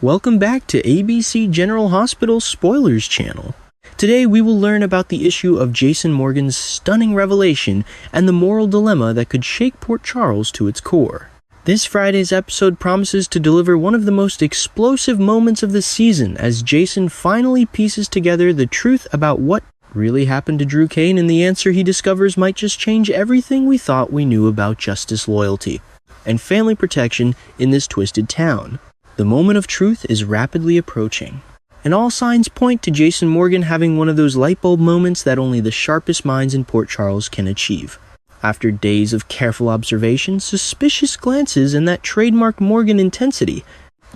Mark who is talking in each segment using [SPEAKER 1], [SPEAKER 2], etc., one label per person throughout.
[SPEAKER 1] Welcome back to ABC General Hospital Spoilers channel. Today we will learn about the issue of Jason Morgan's stunning revelation and the moral dilemma that could shake Port Charles to its core. This Friday's episode promises to deliver one of the most explosive moments of the season as Jason finally pieces together the truth about what really happened to Drew Kane, and the answer he discovers might just change everything we thought we knew about justice, loyalty, and family protection in this twisted town. The moment of truth is rapidly approaching, and all signs point to Jason Morgan having one of those lightbulb moments that only the sharpest minds in Port Charles can achieve. After days of careful observation, suspicious glances, and that trademark Morgan intensity,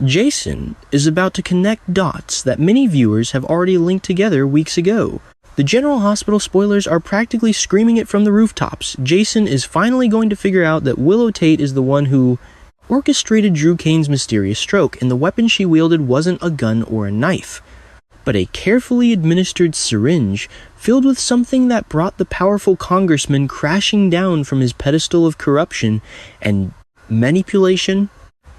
[SPEAKER 1] Jason is about to connect dots that many viewers have already linked together weeks ago. The General Hospital spoilers are practically screaming it from the rooftops. Jason is finally going to figure out that Willow Tate is the one who orchestrated Drew Kane's mysterious stroke, and the weapon she wielded wasn't a gun or a knife, but a carefully administered syringe filled with something that brought the powerful congressman crashing down from his pedestal of corruption and manipulation.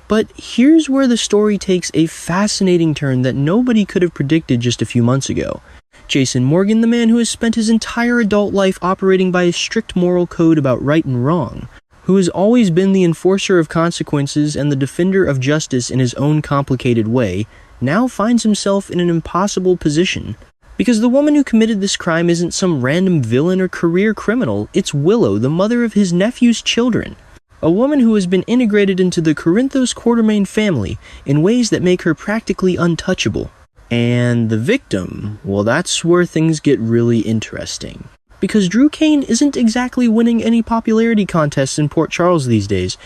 [SPEAKER 1] But here's where the story takes a fascinating turn that nobody could have predicted just a few months ago. Jason Morgan, the man who has spent his entire adult life operating by a strict moral code about right and wrong, who has always been the enforcer of consequences and the defender of justice in his own complicated way, now finds himself in an impossible position. Because the woman who committed this crime isn't some random villain or career criminal, it's Willow, the mother of his nephew's children. A woman who has been integrated into the Corinthos Quartermain family in ways that make her practically untouchable. And the victim, well, that's where things get really interesting. Because Drew Kane isn't exactly winning any popularity contests in Port Charles these days.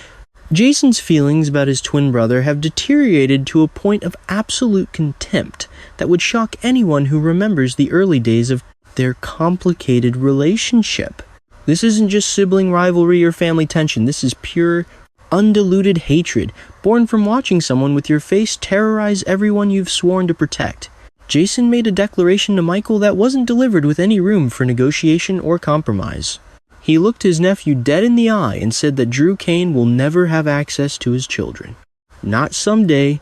[SPEAKER 1] Jason's feelings about his twin brother have deteriorated to a point of absolute contempt that would shock anyone who remembers the early days of their complicated relationship. This isn't just sibling rivalry or family tension, this is pure, undiluted hatred, born from watching someone with your face terrorize everyone you've sworn to protect. Jason made a declaration to Michael that wasn't delivered with any room for negotiation or compromise. He looked his nephew dead in the eye and said that Drew Kane will never have access to his children. Not someday,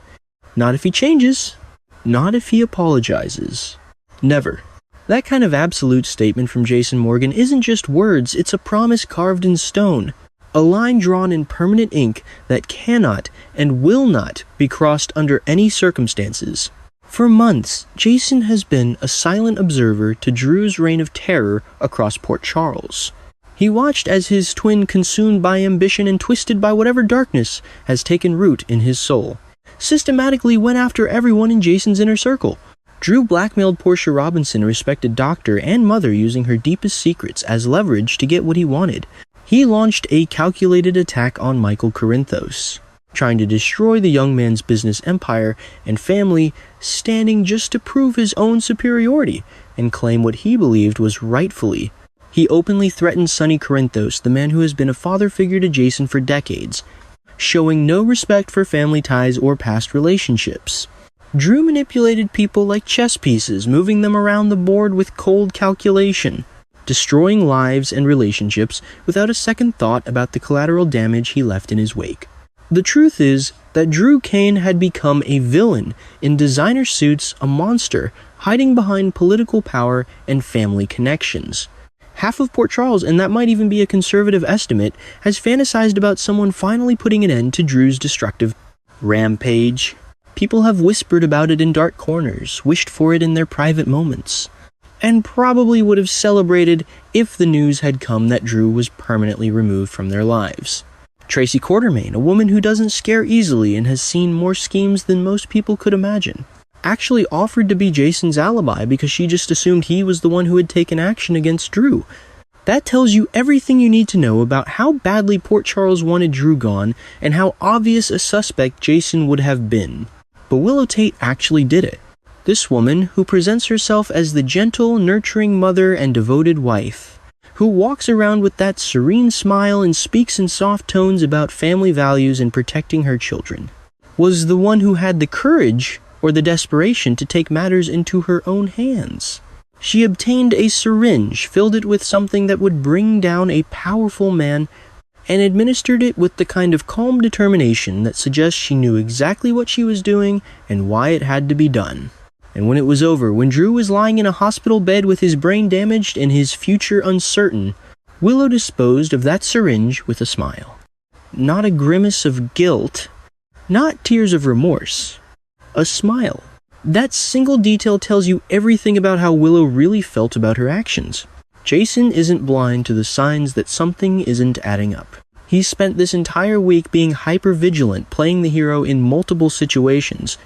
[SPEAKER 1] not if he changes, not if he apologizes. Never. That kind of absolute statement from Jason Morgan isn't just words, it's a promise carved in stone. A line drawn in permanent ink that cannot and will not be crossed under any circumstances. For months, Jason has been a silent observer to Drew's reign of terror across Port Charles. He watched as his twin, consumed by ambition and twisted by whatever darkness has taken root in his soul, systematically went after everyone in Jason's inner circle. Drew blackmailed Portia Robinson, a respected doctor and mother, using her deepest secrets as leverage to get what he wanted. He launched a calculated attack on Michael Corinthos, trying to destroy the young man's business empire and family, standing just to prove his own superiority and claim what he believed was rightfully. He openly threatened Sonny Corinthos, the man who has been a father figure to Jason for decades, showing no respect for family ties or past relationships. Drew manipulated people like chess pieces, moving them around the board with cold calculation, destroying lives and relationships without a second thought about the collateral damage he left in his wake. The truth is that Drew Kane had become a villain in designer suits, a monster, hiding behind political power and family connections. Half of Port Charles, and that might even be a conservative estimate, has fantasized about someone finally putting an end to Drew's destructive rampage. People have whispered about it in dark corners, wished for it in their private moments, and probably would have celebrated if the news had come that Drew was permanently removed from their lives. Tracy Quartermain, a woman who doesn't scare easily and has seen more schemes than most people could imagine, actually offered to be Jason's alibi because she just assumed he was the one who had taken action against Drew. That tells you everything you need to know about how badly Port Charles wanted Drew gone and how obvious a suspect Jason would have been. But Willow Tate actually did it. This woman, who presents herself as the gentle, nurturing mother and devoted wife, who walks around with that serene smile and speaks in soft tones about family values and protecting her children, was the one who had the courage or the desperation to take matters into her own hands. She obtained a syringe, filled it with something that would bring down a powerful man, and administered it with the kind of calm determination that suggests she knew exactly what she was doing and why it had to be done. And when it was over, when Drew was lying in a hospital bed with his brain damaged and his future uncertain, Willow disposed of that syringe with a smile. Not a grimace of guilt, not tears of remorse, a smile. That single detail tells you everything about how Willow really felt about her actions. Jason isn't blind to the signs that something isn't adding up. He spent this entire week being hyper-vigilant, playing the hero in multiple situations,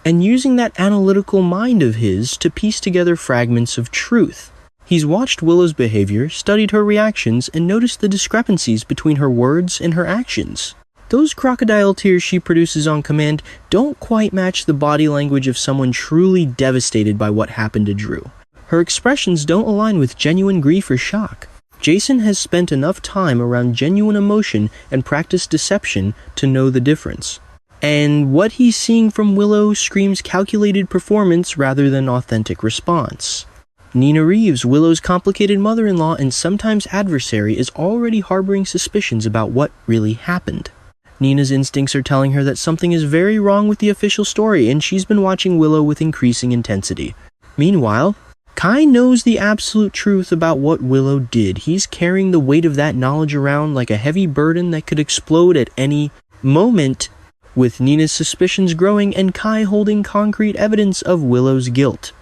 [SPEAKER 1] and using that analytical mind of his to piece together fragments of truth. He's watched Willow's behavior, studied her reactions, and noticed the discrepancies between her words and her actions. Those crocodile tears she produces on command don't quite match the body language of someone truly devastated by what happened to Drew. Her expressions don't align with genuine grief or shock. Jason has spent enough time around genuine emotion and practiced deception to know the difference. And what he's seeing from Willow screams calculated performance rather than authentic response. Nina Reeves, Willow's complicated mother-in-law and sometimes adversary, is already harboring suspicions about what really happened. Nina's instincts are telling her that something is very wrong with the official story, and she's been watching Willow with increasing intensity. Meanwhile, Kai knows the absolute truth about what Willow did. He's carrying the weight of that knowledge around like a heavy burden that could explode at any moment, with Nina's suspicions growing and Kai holding concrete evidence of Willow's guilt.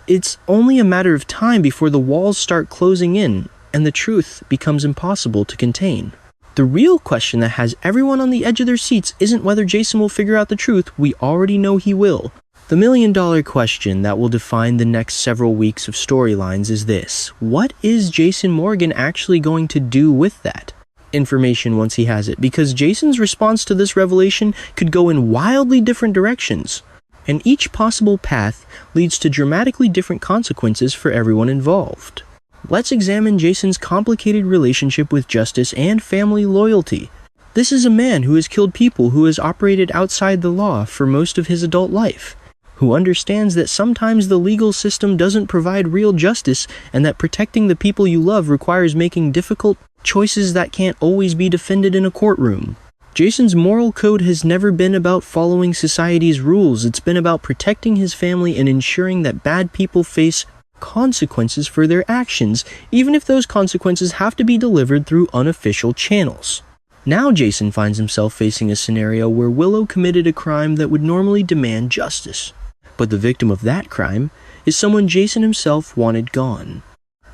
[SPEAKER 1] It's only a matter of time before the walls start closing in, and the truth becomes impossible to contain. The real question that has everyone on the edge of their seats isn't whether Jason will figure out the truth. We already know he will. The million-dollar question that will define the next several weeks of storylines is this: what is Jason Morgan actually going to do with that information once he has it? Because Jason's response to this revelation could go in wildly different directions, and each possible path leads to dramatically different consequences for everyone involved. Let's examine Jason's complicated relationship with justice and family loyalty. This is a man who has killed people, who has operated outside the law for most of his adult life, who understands that sometimes the legal system doesn't provide real justice and that protecting the people you love requires making difficult choices that can't always be defended in a courtroom. Jason's moral code has never been about following society's rules. It's been about protecting his family and ensuring that bad people face consequences for their actions, even if those consequences have to be delivered through unofficial channels. Now Jason finds himself facing a scenario where Willow committed a crime that would normally demand justice, but the victim of that crime is someone Jason himself wanted gone.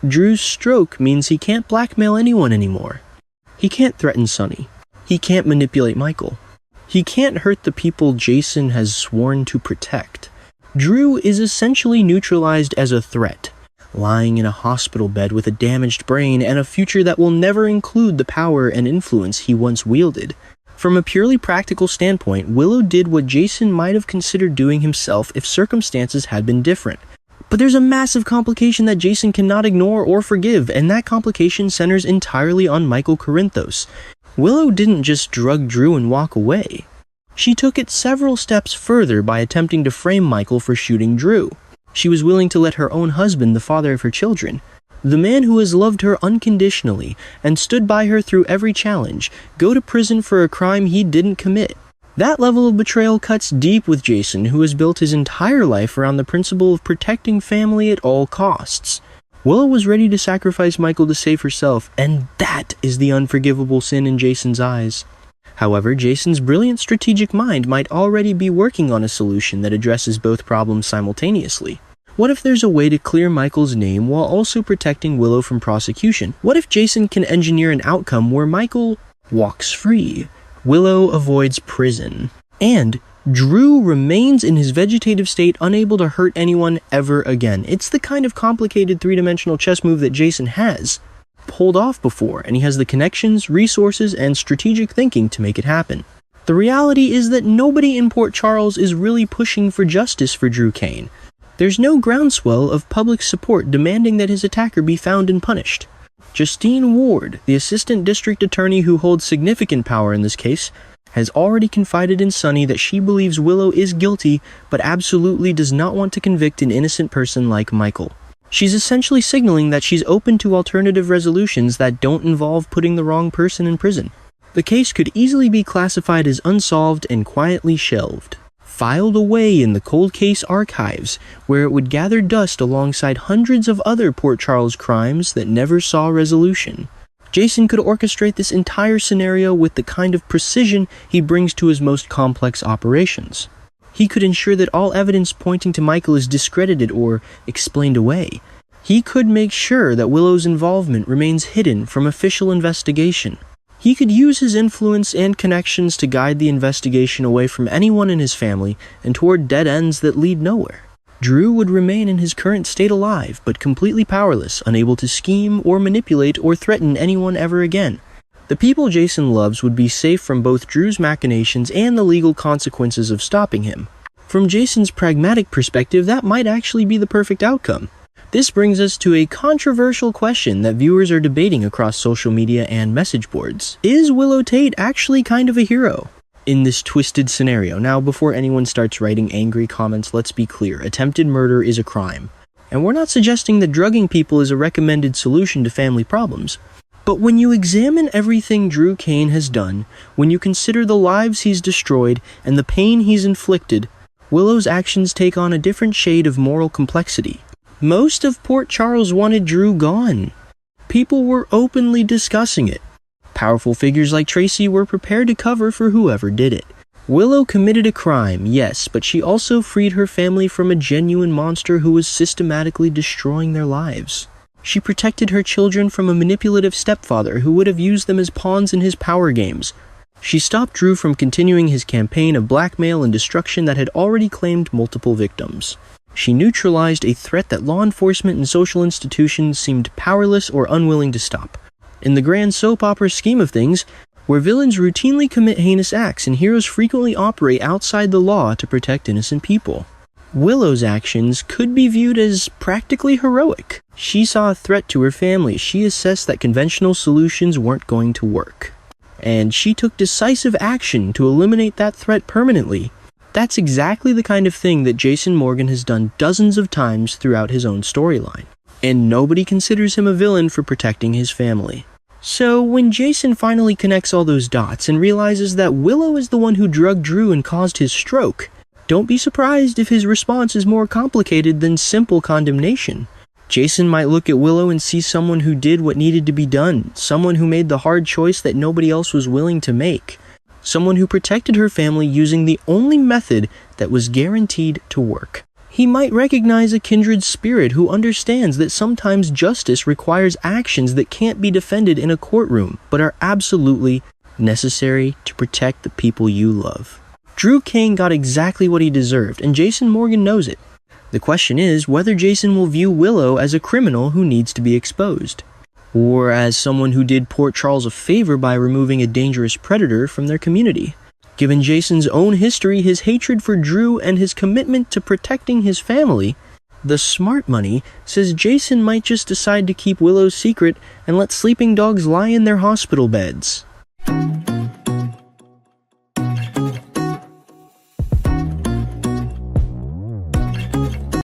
[SPEAKER 1] Drew's stroke means he can't blackmail anyone anymore. He can't threaten Sonny. He can't manipulate Michael. He can't hurt the people Jason has sworn to protect. Drew is essentially neutralized as a threat, lying in a hospital bed with a damaged brain and a future that will never include the power and influence he once wielded. From a purely practical standpoint, Willow did what Jason might have considered doing himself if circumstances had been different. But there's a massive complication that Jason cannot ignore or forgive, and that complication centers entirely on Michael Corinthos. Willow didn't just drug Drew and walk away. She took it several steps further by attempting to frame Michael for shooting Drew. She was willing to let her own husband, the father of her children, the man who has loved her unconditionally and stood by her through every challenge, go to prison for a crime he didn't commit. That level of betrayal cuts deep with Jason, who has built his entire life around the principle of protecting family at all costs. Willow was ready to sacrifice Michael to save herself, and that is the unforgivable sin in Jason's eyes. However, Jason's brilliant strategic mind might already be working on a solution that addresses both problems simultaneously. What if there's a way to clear Michael's name while also protecting Willow from prosecution? What if Jason can engineer an outcome where Michael walks free, Willow avoids prison, and Drew remains in his vegetative state, unable to hurt anyone ever again? It's the kind of complicated three-dimensional chess move that Jason has pulled off before, and he has the connections, resources, and strategic thinking to make it happen. The reality is that nobody in Port Charles is really pushing for justice for Drew Kane. There's no groundswell of public support demanding that his attacker be found and punished. Justine Ward, the assistant district attorney who holds significant power in this case, has already confided in Sonny that she believes Willow is guilty, but absolutely does not want to convict an innocent person like Michael. She's essentially signaling that she's open to alternative resolutions that don't involve putting the wrong person in prison. The case could easily be classified as unsolved and quietly shelved, filed away in the cold case archives, where it would gather dust alongside hundreds of other Port Charles crimes that never saw resolution. Jason could orchestrate this entire scenario with the kind of precision he brings to his most complex operations. He could ensure that all evidence pointing to Michael is discredited or explained away. He could make sure that Willow's involvement remains hidden from official investigation. He could use his influence and connections to guide the investigation away from anyone in his family and toward dead ends that lead nowhere. Drew would remain in his current state alive, but completely powerless, unable to scheme or manipulate or threaten anyone ever again. The people Jason loves would be safe from both Drew's machinations and the legal consequences of stopping him. From Jason's pragmatic perspective, that might actually be the perfect outcome. This brings us to a controversial question that viewers are debating across social media and message boards. Is Willow Tate actually kind of a hero in this twisted scenario? Now, before anyone starts writing angry comments, let's be clear. Attempted murder is a crime. And we're not suggesting that drugging people is a recommended solution to family problems. But when you examine everything Drew Cain has done, when you consider the lives he's destroyed and the pain he's inflicted, Willow's actions take on a different shade of moral complexity. Most of Port Charles wanted Drew gone. People were openly discussing it. Powerful figures like Tracy were prepared to cover for whoever did it. Willow committed a crime, yes, but she also freed her family from a genuine monster who was systematically destroying their lives. She protected her children from a manipulative stepfather who would have used them as pawns in his power games. She stopped Drew from continuing his campaign of blackmail and destruction that had already claimed multiple victims. She neutralized a threat that law enforcement and social institutions seemed powerless or unwilling to stop. In the grand soap opera scheme of things, where villains routinely commit heinous acts and heroes frequently operate outside the law to protect innocent people, Willow's actions could be viewed as practically heroic. She saw a threat to her family. She assessed that conventional solutions weren't going to work, and she took decisive action to eliminate that threat permanently. That's exactly the kind of thing that Jason Morgan has done dozens of times throughout his own storyline, and nobody considers him a villain for protecting his family. So when Jason finally connects all those dots and realizes that Willow is the one who drugged Drew and caused his stroke, don't be surprised if his response is more complicated than simple condemnation. Jason might look at Willow and see someone who did what needed to be done, someone who made the hard choice that nobody else was willing to make, someone who protected her family using the only method that was guaranteed to work. He might recognize a kindred spirit who understands that sometimes justice requires actions that can't be defended in a courtroom, but are absolutely necessary to protect the people you love. Drew Cain got exactly what he deserved, and Jason Morgan knows it. The question is whether Jason will view Willow as a criminal who needs to be exposed, or as someone who did Port Charles a favor by removing a dangerous predator from their community. Given Jason's own history, his hatred for Drew, and his commitment to protecting his family, the smart money says Jason might just decide to keep Willow's secret and let sleeping dogs lie in their hospital beds.